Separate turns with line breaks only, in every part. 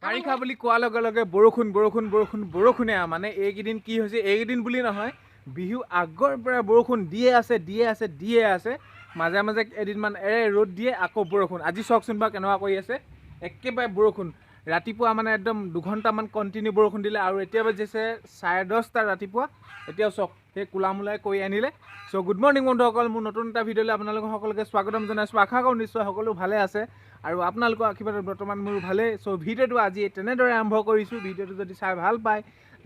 বাৰিষা বুলি কোৱাৰ লগে লগে বৰষুণ বৰষুণ বৰষুণ বৰষুণে মানে এইকেইদিন কি হৈছে এইকেইদিন বুলি নহয় বিহু আগৰ পৰা বৰষুণ দিয়ে আছে মাজে মাজে এদিনমান এৰে ৰ'দ দিয়ে আকৌ বৰষুণ আজি চাওকচোন বাৰু কেনেকুৱা কৰি আছে একেবাৰে বৰষুণ ৰাতিপুৱা মানে একদম 2 ঘণ্টামান কণ্টিনিউ বৰষুণ দিলে আৰু এতিয়া বাজিছে 10:30 ৰাতিপুৱা এতিয়াও চাওক সেই কোলামোলাই কৰি আনিলে চ' গুড মৰ্ণিং বন্ধুসকল মোৰ নতুন এটা ভিডিঅ'লৈ আপোনালোকক সকলোকে স্বাগতম জনাইছোঁ আশা কৰোঁ নিশ্চয় সকলো ভালে আছে আৰু আপোনালোকৰ আশীৰ্বাদত বৰ্তমান মোৰ ভালেই চ' ভিডিঅ'টো আজি তেনেদৰে আৰম্ভ কৰিছোঁ ভিডিঅ'টো যদি চাই ভাল পায়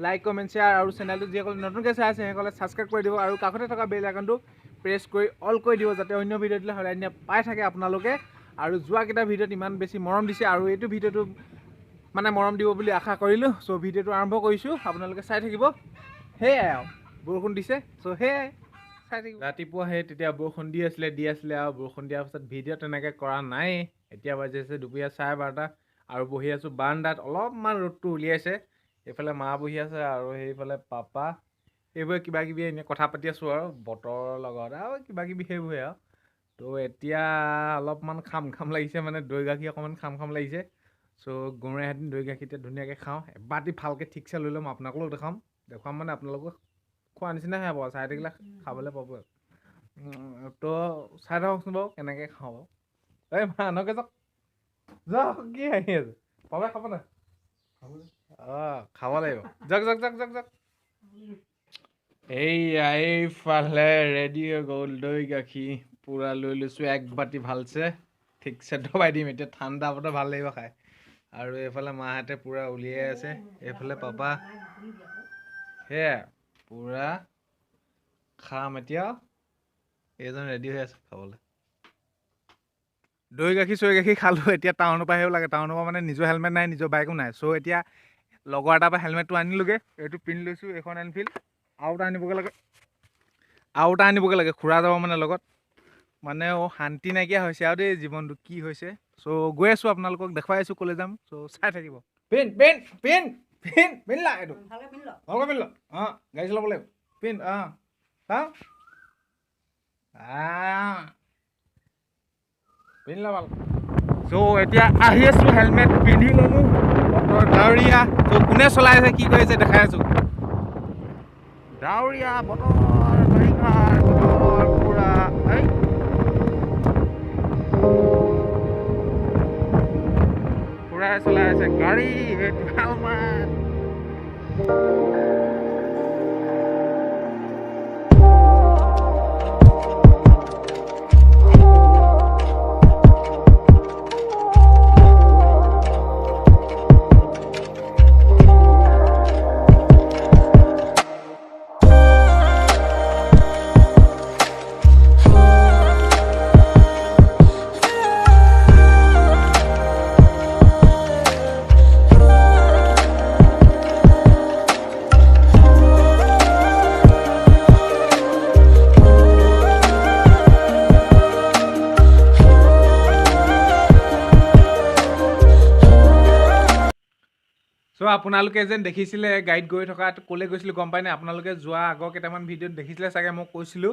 লাইক কমেণ্ট শ্বেয়াৰ আৰু চেনেলটো যিসকলে নতুনকৈ চাই আছে সেইসকলে ছাবস্ক্ৰাইব কৰি দিব আৰু কাষতে থকা বেল আইকনটো প্ৰেছ কৰি অল কৰি দিব যাতে অন্য ভিডিঅ' দিলে সদায় দিনে পাই থাকে আপোনালোকে আৰু যোৱাকেইটা ভিডিঅ'ত ইমান বেছি মৰম দিছে আৰু এইটো ভিডিঅ'টো মানে মৰম দিব বুলি আশা কৰিলোঁ চ' ভিডিঅ'টো আৰম্ভ কৰিছোঁ আপোনালোকে চাই থাকিব সেয়াই আৰু বৰষুণ দিছে চ' সেয়াই চাই থাকিব ৰাতিপুৱা সেই তেতিয়া বৰষুণ দি আছিলে আৰু বৰষুণ দিয়াৰ পাছত ভিডিঅ' তেনেকৈ কৰা নাই এতিয়া বাজিছে দুপৰীয়া 12:30 আৰু বহি আছোঁ বাৰান্দাত অলপমান ৰ'দটো উলিয়াইছে এইফালে মা বহি আছে আৰু সেইফালে পাপা সেইবোৰে কিবা কিবি এনেই কথা পাতি আছোঁ আৰু বতৰৰ লগত আৰু কিবা কিবি সেইবোৰে আৰু তো এতিয়া অলপমান খাম লাগিছে মানে দৈ গাখীৰ অকণমান খাম লাগিছে চ' গৰুৱে এদিন দৈ গাখীৰতে ধুনীয়াকৈ খাওঁ এবাটি ভালকৈ ঠিকছে লৈ ল'ম আপোনালোকক দেখুৱাম মানে আপোনালোকক খোৱা নিচিনাহে হ'ব চাই থাকিলে খাবলৈ পাব তো চাই থাককচোন বাৰু কেনেকৈ খাওঁ বাৰু এই মানুহকে যাওক কি আহি আছে পাপাই খাব নাই অঁ খাব লাগিব যাওক এইফালে ৰেডি হৈ গ'ল দৈ গাখীৰ পূৰা লৈ লৈছোঁ এক বাটি ভালছে ঠিকছে দবাই দিম এতিয়া ঠাণ্ডা বতৰ ভাল লাগিব খাই আৰু এইফালে মাহঁতে পূৰা উলিয়াই আছে এইফালে পাপা সেয়া পূৰা খাম এতিয়া এইজন ৰেডি হৈ আছে খাবলৈ দৈ গাখীৰ চৈ গাখীৰ খালোঁ এতিয়া টাউনৰ পৰা আহিব লাগে টাউনৰ পৰা মানে নিজৰ হেলমেট নাই নিজৰ বাইকো নাই চ' এতিয়া লগৰ এটাৰ পৰা হেলমেটটো আনিলোগৈ এইটো পিন্ধি লৈছোঁ এইখন এনফিল্ড আৰু এটা আনিবগৈ লাগে খুৰা যাব মানে লগত মানে শান্তি নাইকিয়া হৈছে আৰু দেই জীৱনটো কি হৈছে চ' গৈ আছোঁ আপোনালোকক দেখুৱাই আছোঁ ক'লৈ যাম চ' চাই থাকিব পিন্ধ এইটো ভালকৈ পিন্ধ ল অঁ গাড়ী চলাব লাগিব পিন্ধ অঁ চাওঁ পিন্ধ ল ভাল চ' এতিয়া আহি আছোঁ হেলমেট পিন্ধি ল'লোঁ বতৰ ডাৱৰীয়া চ' কোনে চলাই আছে কি কৰিছে দেখাই আছোঁ ডাৱৰীয়া বতৰ বাৰিষাৰ বতৰ পূৰা পূৰাই চলাই আছে গাড়ী হেলমেট চ' আপোনালোকে যেন দেখিছিলে গাড়ীত গৈ থকা ক'লৈ গৈছিলোঁ গম পাই নাই আপোনালোকে যোৱা আগৰ কেইটামান ভিডিঅ'ত দেখিছিলে চাগে মই কৈছিলোঁ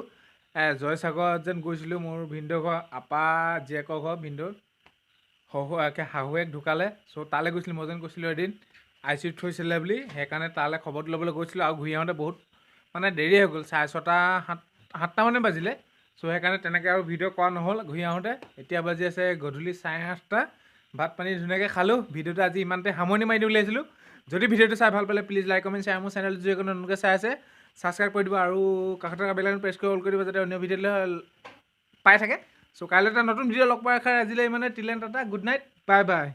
জয়সাগৰত যেন গৈছিলোঁ মোৰ ভিনদেউ ঘৰ আপা জীয়েকৰ ঘৰ ভিনদেউৰ শাহুৱেক ঢুকালে চ' তালৈ গৈছিলোঁ মই যেন কৈছিলোঁ এদিন ICUত থৈছিলে বুলি সেইকাৰণে তালৈ খবৰটো ল'বলৈ গৈছিলোঁ আৰু ঘূৰি আহোঁতে বহুত মানে দেৰি হৈ গ'ল 6:30 মানে বাজিলে চ' সেইকাৰণে তেনেকৈ আৰু ভিডিঅ' কৰা নহ'ল ঘূৰি আহোঁতে এতিয়া বাজি আছে গধূলি 8:30 ভাত পানী ধুনীয়াকৈ খালোঁ ভিডিঅ'টো আজি ইমানতে সামৰণি মাৰি দি উলিয়াইছিলোঁ যদি ভিডিঅ'টো চাই ভাল পালে প্লিজ লাইক কমেণ্ট শ্বেয়াৰ মোৰ চেনেলটো যিকোনো নতুনকৈ চাই আছে ছাবস্ক্ৰাইব কৰি দিব আৰু কাষতে থকা বেল আইকন প্ৰেছ কৰি অল কৰি দিব যাতে অন্য ভিডিঅ'লৈ পাই থাকে চ' কাইলৈ এটা নতুন ভিডিঅ' লগ পাই আজিলৈ মানে টিলেণ্ট এটা গুড নাইট বাই